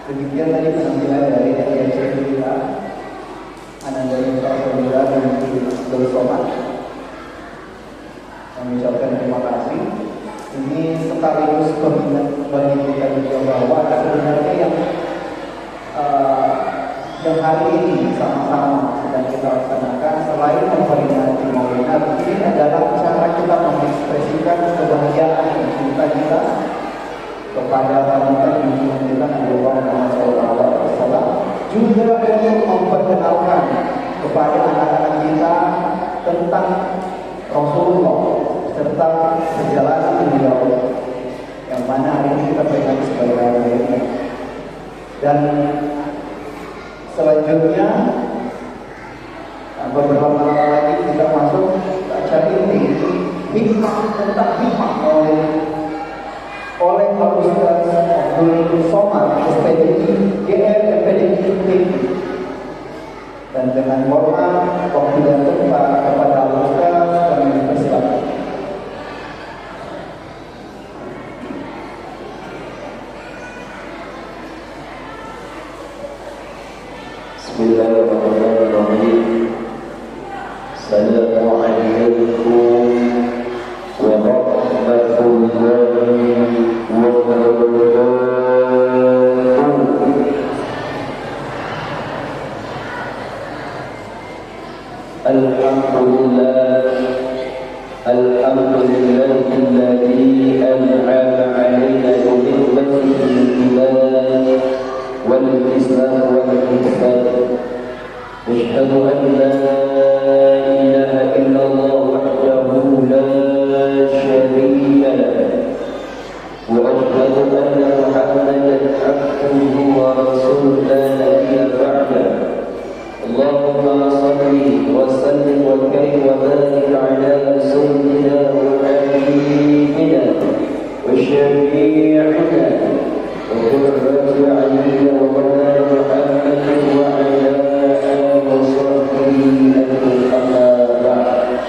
Demikian tadi penampilan dari RIAC kita, Ananda Infrastruktura dan Abdul Somad. Kami ucapkan terima kasih. Ini sekaligus pengingat bagi kita juga bahwa sebenarnya yang hari ini sama-sama sedang kita laksanakan selain memperingati Maulid, ini adalah cara kita mengekspresikan kebahagiaan dan cinta kita kepada wanita junjungan kita Nabi Muhammad SAW, juga untuk memperkenalkan kepada anak-anak kita tentang Rasulullah serta perjalanan beliau yang mana hari ini kita peringati sebagai hari ini. Dan selanjutnya beberapa malam lagi kita masuk acara ini, hikmah tentang hikmah oleh Pak Ustaz Abdul Somad SPDI GR MPDI TV. Dan dengan hormat waktu dan tempat kepada Pak Ustaz kami persilakan. Bismillahirrahmanirrahim. Assalamualaikum warahmatullahi wabarakatuh. Alhamdulillahilladzi an'ama 'alaina bi ni'matil iman wal islam wal ihsan. Asyhadu an la ilaha illallah wahdahu la syarika lahu wa asyhadu anna Muhammadan abduhu wa rasuluhu la nabiyya ba'dahu. Allahumma salli wa sallim wa karim wa barik ala sayyidina wa habibina wa syafi'ina wa qurrati a'yunina wa maulana Muhammadin wa ala alihi wa sahbihi ajma'in. Amma ba'd.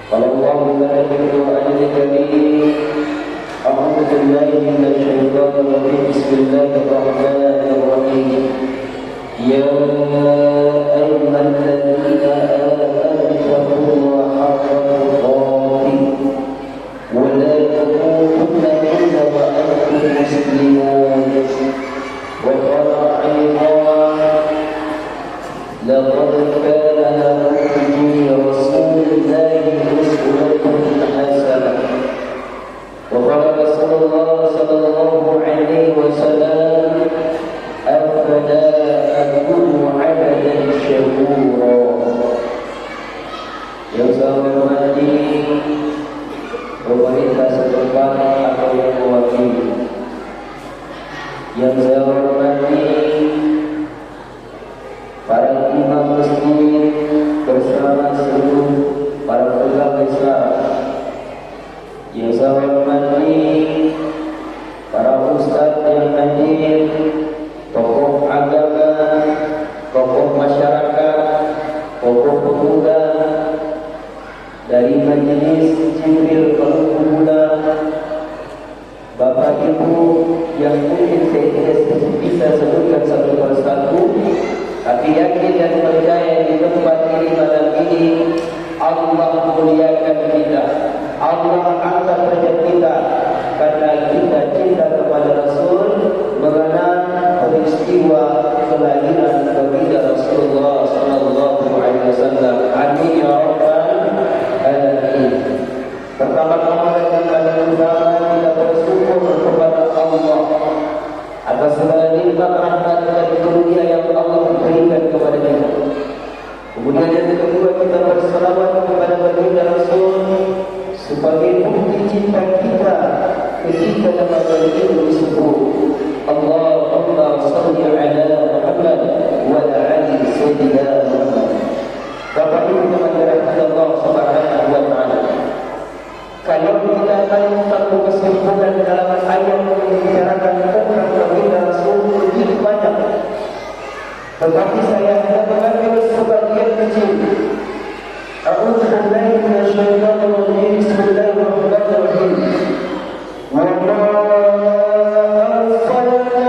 Qala Allahu ta'ala fi Qur'anil karim, a'udzu billahi minasy syaithanir rajim. Bismillahirrahmanirrahim. Ya ayyuhalladzina amanu taqullaha haqqa tuqatih wa la tamutunna illa wa antum muslimun. Wa qala 'ibad laqad kana lakum fi rasulillahi uswatun hasanah. Wa qala Rasulullah sallallahu alaihi wasallam afala akunu 'abdan syakura. Yang saya hormati pemerintah setempat atau yang mewakili, yang saya hormati para imam masjid bersama seluruh para ulama Islam, yang saya hormati para ustaz yang hadir, tokoh agama, tokoh masyarakat, tokoh pemuda dari Majelis Jibril Pemuda, Bapak Ibu yang mungkin saya tidak bisa sebutkan satu persatu, tapi yakin dan percaya di tempat ini malam ini Allah muliakan kita, Allah angkat derajat kita karena kita cinta kepada Rasul, mengenal peristiwa kelahiran baginda Rasulullah sallallahu alaihi wasallam. Amin ya rabbal alamin. Pertama-tama dan paling utama kita bersyukur kepada Allah atas segala nikmat, rahmat dan karunia yang Allah berikan kepada kita. Kemudian yang kedua, kita berselawat kepada baginda Rasul sebagai bukti cinta kita ketika nama beliau disebut Allahumma salli ala Muhammad wa ala ali sayyidina Muhammad. Bapak Ibu yang dirahmati Allah Subhanahu wa taala, kalau kita tahu satu kesimpulan dalam ayat yang membicarakan tentang baginda Rasul begitu banyak, tetapi saya hanya mengambil sebagian kecil. A'udzu billahi minasy syaithanir rajim. Bismillahirrahmanirrahim. Wa ma arsalnaka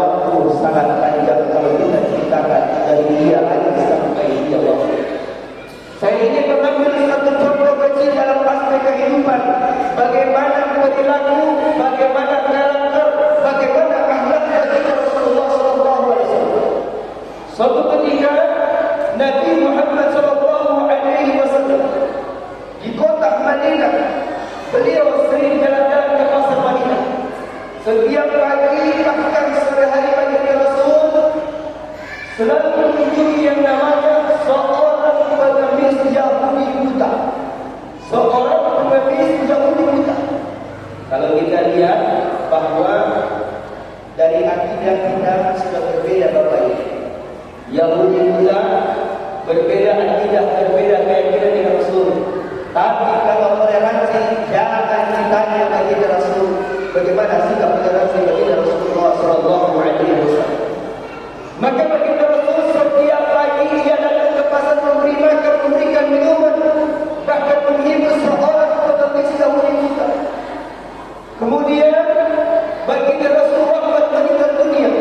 waktu sangat panjang kalau kita ceritakan dari dia lagi sampai dia waktu. Saya ingin mengambil satu contoh kecil dalam aspek kehidupan. Bagaimana perilaku, bagaimana karakter, bagaimana akhlak baginda Rasulullah SAW. Suatu ketika Nabi Muhammad SAW di kota Madinah, beliau sering jalan-jalan ke pasar Madinah. Setiap pagi bahkan sore hari baginda Rasul selalu mengunjungi yang namanya seorang pengemis Yahudi buta. Seorang pengemis Yahudi buta. Kalau kita lihat bahawa dari akidah kita sudah berbeda Bapak Ibu. Yahudi buta berbeda akidah, berbeda keyakinan dengan Rasul. Tapi kalau toleransi, jangan ditanya baginda Rasul bagaimana sikap toleransi baginda Rasulullah SAW. Maka baginda Rasul setiap pagi ia datang ke pasar memberi makan, memberikan minuman, bahkan menghibur seorang pengemis Yahudi buta. Kemudian baginda Rasul wafat meninggal dunia.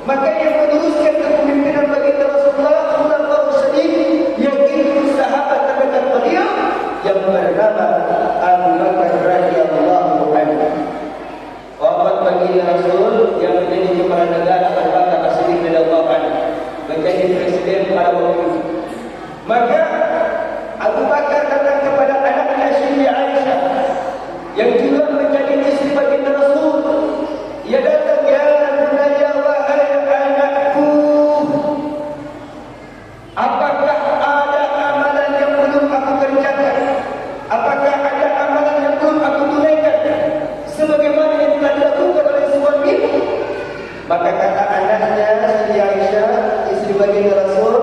Maka yang meneruskan kepemimpinan baginda Rasulullah Khulafaur Rasyidin, yaitu sahabat terdekat beliau yang bernama Abu Bakar radhiyallahu anhu. Wafat baginda Rasul yang menjadi kepala negara Abu Bakar As-Siddiq radhiyallahu anhu, menjadi presiden pada waktu itu. Maka Abu Bakar datang kepada anaknya Siti Aisyah yang juga menjadi istri baginda Rasul. Ia datang, ya bunayya, wahai anakku, apakah ada amalan yang belum aku kerjakan? Apakah ada amalan yang belum aku tunaikan sebagaimana yang telah dilakukan oleh suamimu? Maka kata anaknya Siti Aisyah, istri baginda Rasul,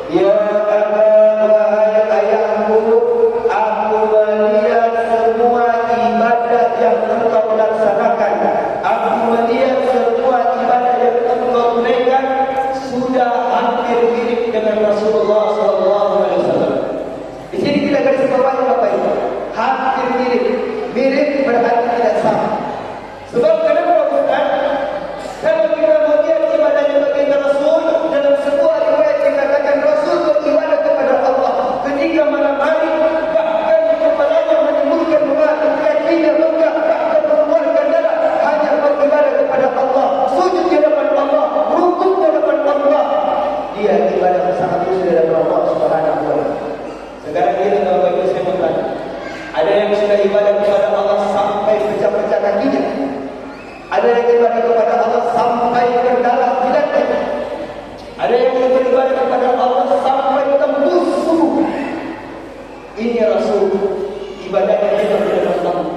ya Aba, wahai ayahku, aku melihat semua ibadah yang engkau laksanakan, aku melihat semua ibadah yang engkau tunaikan sudah hampir mirip dengan Rasulullah SAW. Di sini kita garis bawahi Bapak Ibu, hampir mirip. Mirip berarti tidak sama. Sebab kenapa Ustaz? Kalau kita melihat ibadahnya baginda Rasul, dalam sebuah riwayat dikatakan Rasul beribadah kepada Allah ketika malam hari, bahkan kepalanya menimbulkan batu, kakinya bengkak, bahkan mengeluarkan darah, hanya beribadah kepada Allah, sujud di hadapan Allah, rukuk di hadapan Allah. Dia ibadah sangat khusus di hadapan Allah Subhanahu wa taala. Sekarang kita tahu bagi saya bertanya, ada yang sudah ibadah kepada Allah sampai pecah-pecah kakinya. Ada yang ibadah kepada Allah sampai berdarah jidatnya. Ada yang beribadah kepada Allah sampai tembus tubuh. Ini Rasul ibadahnya tidak Allah.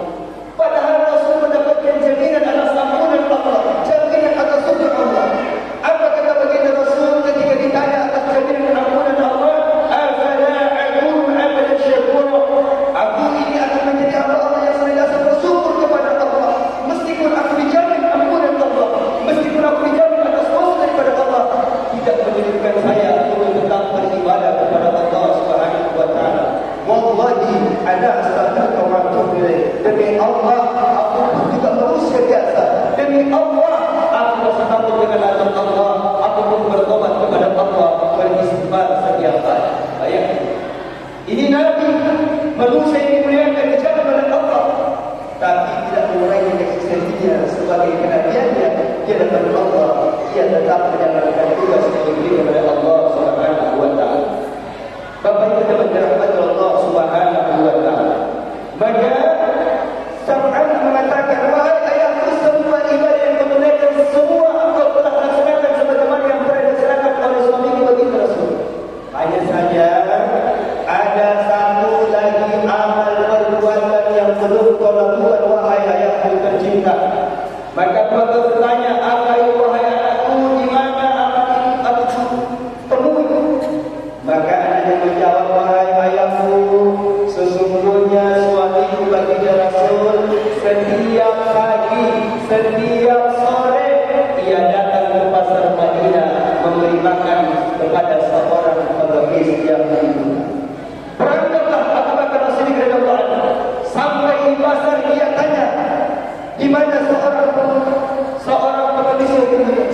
Padahal Rasul mendapatkan jaminan atas ampunan Allah, jaminan atas surga Allah. Apa kata baginda Rasul ketika ditanya atas jaminan ampunan Allah? Afala akunu abdan syakura. Aku ini akan menjadi Allah yang senantiasa bersyukur kepada Allah, meskipun aku dijamin ampunan Allah, meskipun aku dijamin atas kuasa daripada Allah, tidak menyebabkan saya untuk tetap beribadah kepada Allah Subhanahu wa taala. Wallahi ana astaghfiruka wa atubu ilaik. Demi Allah, aku juga manusia biasa. Demi Allah, aku merasa takut dengan azab Allah. Aku pun bertobat kepada Allah, beristighfar setiap hari. Bayangkan, ini Nabi, manusia yang dimuliakan di jalan oleh Allah, tapi tidak mengurangi eksistensinya sebagai kenabiannya. Dia dapat Allah, dia tetap menjalankan tugas yang diberikan oleh Allah Subhanahu wa taala. Bapak Ibu dapat dirahmati Allah Subhanahu wa taala. Maka sang anak mengatakan, wahai ayahku, semua ibadah yang kau tunaikan semua engkau telah laksanakan sebagaimana yang pernah dilaksanakan oleh suamiku baginda Rasul. Hanya saja ada satu lagi amal perbuatan yang belum kau lakukan, wahai ayahku tercinta. Maka kau bertanya, apa itu wahai anakku, di mana amal itu aku penuhi? Maka anaknya menjawab, wahai ayahku, sesungguhnya suamiku baginda Rasul setiap pagi, setiap sore ia datang ke pasar Madinah memberi makan kepada seorang pengemis yang buta. Berangkatlah Abu Bakar As-Siddiq radhiyallahu anhu, sampai di pasar dia tanya, di mana seorang pengemis yang buta?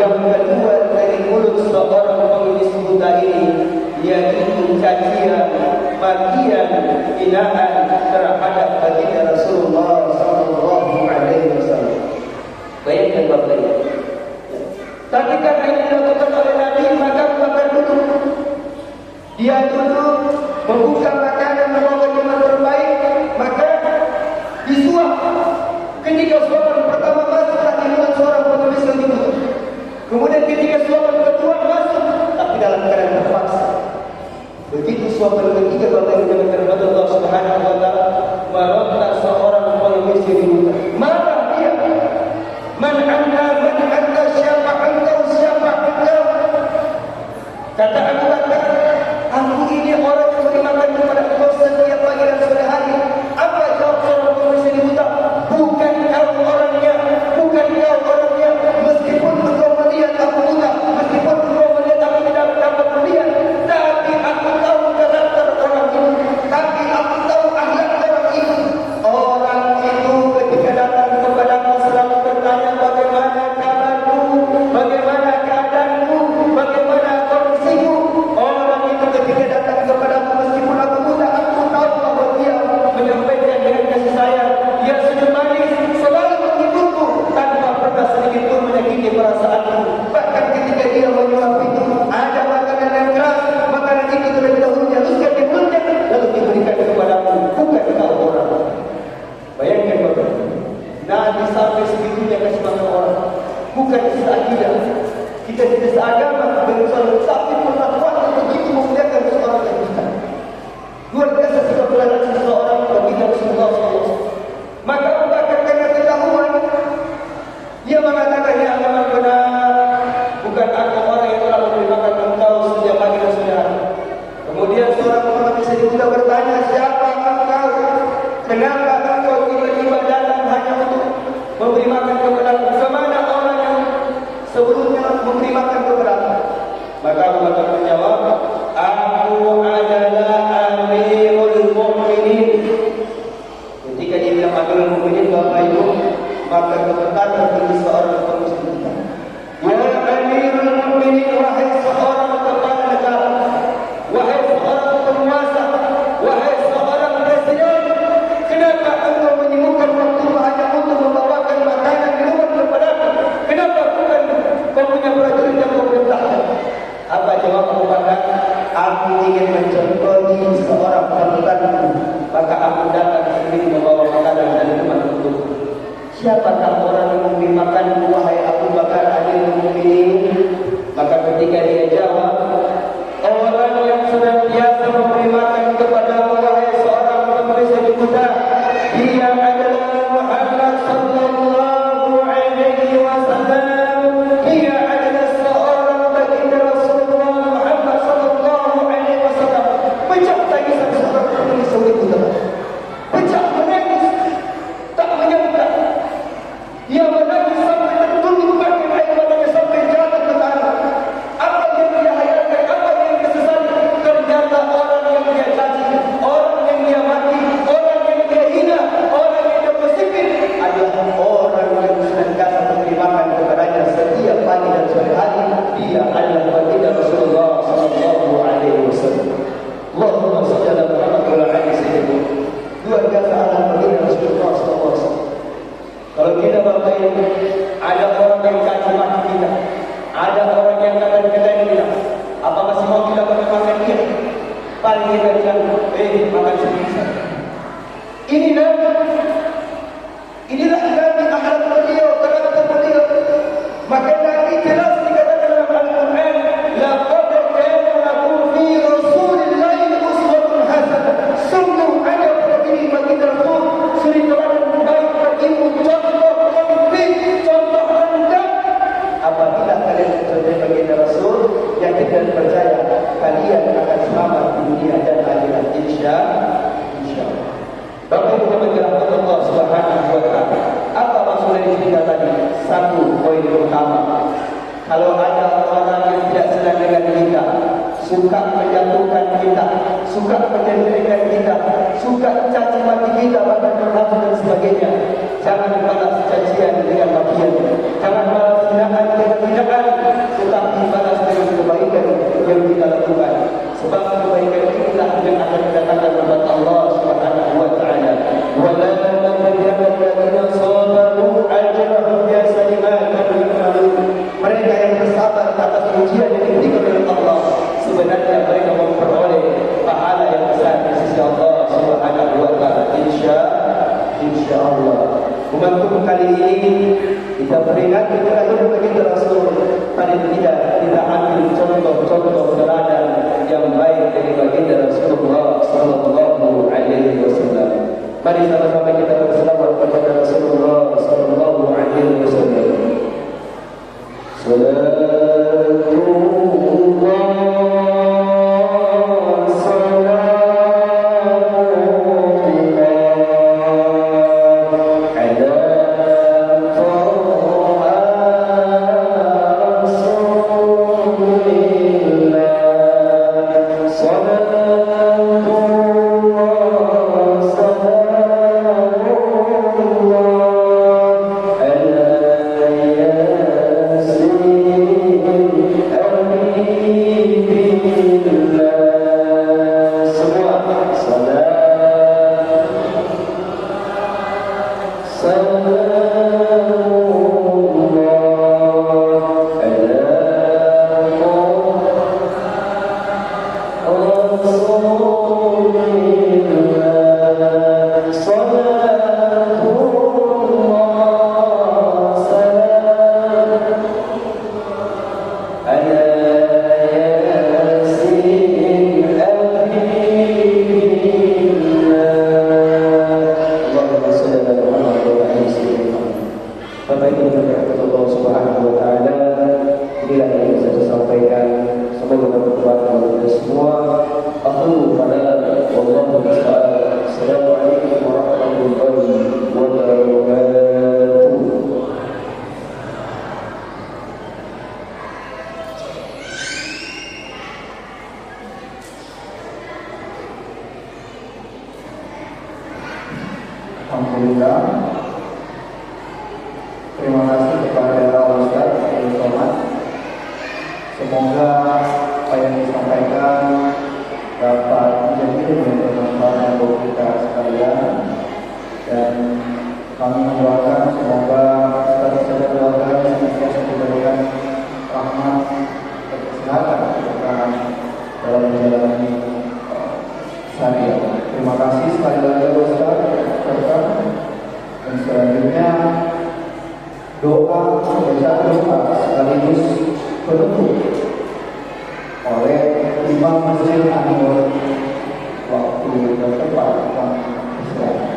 yang kedua dari mulut seorang pengemis buta ini, yaitu cacian, makian, hinaan terhadap baginda Rasulullah sallallahu alaihi wasallam. Bayangkan Bapak Ibu. Tapi karena ini dilakukan oleh Nabi, maka bakar tutup. Dia duduk membuka makanan membawa yang terbaik, maka disuap. Ketika suapan pertama masuk, tak mulut seorang pengemis lagi tutup. Kemudian ketika suapan kedua masuk, tapi dalam keadaan terpaksa. Begitu suapan ketiga, Bapak Ibu yang dirahmati Allah Subhanahu wa taala, meronta seorang pengemis di buta. Marah dia. Man anta, siapa engkau? Kata Abu Bakar, aku ini orang yang beri makan kepada engkau setiap pagi dan sore hari. Apa jawab seorang pengemis di buta? Bukan kau orangnya. Meskipun engkau melihat aku buta, meskipun engkau melihat aku tidak dapat melihat, tapi aku tahu karakter orang itu, tapi aku tahu akhlak orang itu. Orang itu ketika datang kepadaku selalu bertanya, bagaimana kabarmu, bagaimana keadaanmu, bagaimana kondisimu. Orang itu ketika datang kepadaku meskipun aku buta, aku tahu bahwa dia menyampaikan dengan kasih sayang. Dia senyum manis, selalu menghiburku tanpa pernah sedikit pun menyakiti perasaanku. Bahkan ketika dia menyuap itu, ada makanan yang keras, makanan itu terlebih dahulu dihaluskan di mulutnya, lalu diberikan kepadaku. Bukan kau orang. Bayangkan Bapak, Nabi sampai segitunya kasih makan orang. Bukan seakidah, kita tidak seagama dengan tapi perlakuan begitu memuliakan seorang yang buta. Luar biasa sikap pelajaran seseorang bagi Rasulullah SAW. Maka Abu Bakar karena ketahuan, dia mengatakan, ya memang benar, bukan aku orang yang telah memberi makan engkau sejak pagi dan sore hari. Kemudian seorang pengemis di buta bertanya, siapa engkau? Kenapa engkau tiba-tiba datang hanya untuk memberi makan kepada aku? Kemana orang yang sebelumnya memberi makan kepada aku? Maka Abu Bakar menjawab, aku adalah Amirul Mukminin. Ketika dia bilang Amirul Mukminin, Bapak Ibu, maka gemetar bagi seorang pengemis buta. Ya Amirul Mukminin, wahai seorang kepala negara, wahai seorang penguasa, wahai seorang presiden, kenapa engkau menyibukkan waktu hanya untuk membawakan makanan minuman kepadaku? Kenapa bukan kau punya prajurit yang kau perintahkan? Apa jawab Abu Bakar? Aku ingin mencontohi seorang panutanku, maka aku datang sendiri membawa makanan dan minuman untukku. Siapakah orang yang memberi makan wahai Abu Bakar Amirul Mukminin? Maka ketika dia jawab, orang yang senantiasa memberi makan kepada wahai seorang pengemis di buta, dia adalah Muhammad sallallahu alaihi wasallam. Dia adalah seorang baginda Rasulullah Muhammad sallallahu alaihi wasallam. Pecah tangisan seorang pengemis di buta. Pecah menangis, tak menyangka. Dia menangis sampai tertutup pakai air matanya sampai jatuh ke tanah. Apa yang dia hayalkan, apa yang dia sesali? Ternyata orang yang dia caci, orang yang dia mati, orang yang dia hina, orang yang dia pesipit adalah orang yang senantiasa memberi makan kepadanya setiap pagi dan sore hari. Dia adalah baginda Rasulullah sallallahu alaihi wasallam. Allahumma shalli ala Muhammad wa ala ali sayyidina. Luar biasa anak baginda Rasulullah sallallahu alaihi wasallam. Kalau kita Bapak Ibu, ada orang yang caci maki kita, ada orang yang kata-katain kita, apa masih mau kita makan dia? Paling kita bilang, makan sendiri saja. Inilah Nabi akhlak beliau, karakter beliau. Maka Nabi jelas dikatakan dalam Al-Quran, laqad kana lakum fi Rasulillahi uswatun hasanah. Sungguh ada pada diri baginda Rasul suri teladan baik bagimu, contoh konkret, contoh rendah. Apabila kalian mencontohi baginda Rasul, yakin dan percaya kalian akan selamat di dunia dan akhirat, insyaallah. Bapak Ibu yang dirahmati Allah Subhanahu wa taala. Apa maksud dari cerita tadi? Satu poin pertama. Kalau ada orang yang tidak senang dengan kita, suka menjatuhkan kita, suka menjelekan kita, suka caci maki kita, bahkan berhati dan sebagainya, jangan balas cacian dengan makian, jangan balas hinaan dengan hinaan, InsyaAllah. Momentum kali ini kita peringati kepada kita Rasul. Paling tidak kita ambil contoh-contoh teladan yang baik dari baginda Rasulullah Sallallahu Alaihi Wasallam. Mari sama-sama kita berselawat kepada Rasulullah Sallallahu Alaihi Wasallam. Alhamdulillah. Terima kasih kepada Ustaz Abdul Somad. Semoga apa yang disampaikan dapat menjadi bermanfaat untuk kita sekalian, dan kami mendoakan semoga Ustaz keluarga senantiasa diberikan rahmat dan kesehatan dalam menjalani syariat. Terima kasih sekali lagi Ustaz. Dan selanjutnya doa sekaligus penutup oleh Imam Masjid Anwar waktu yang tepat.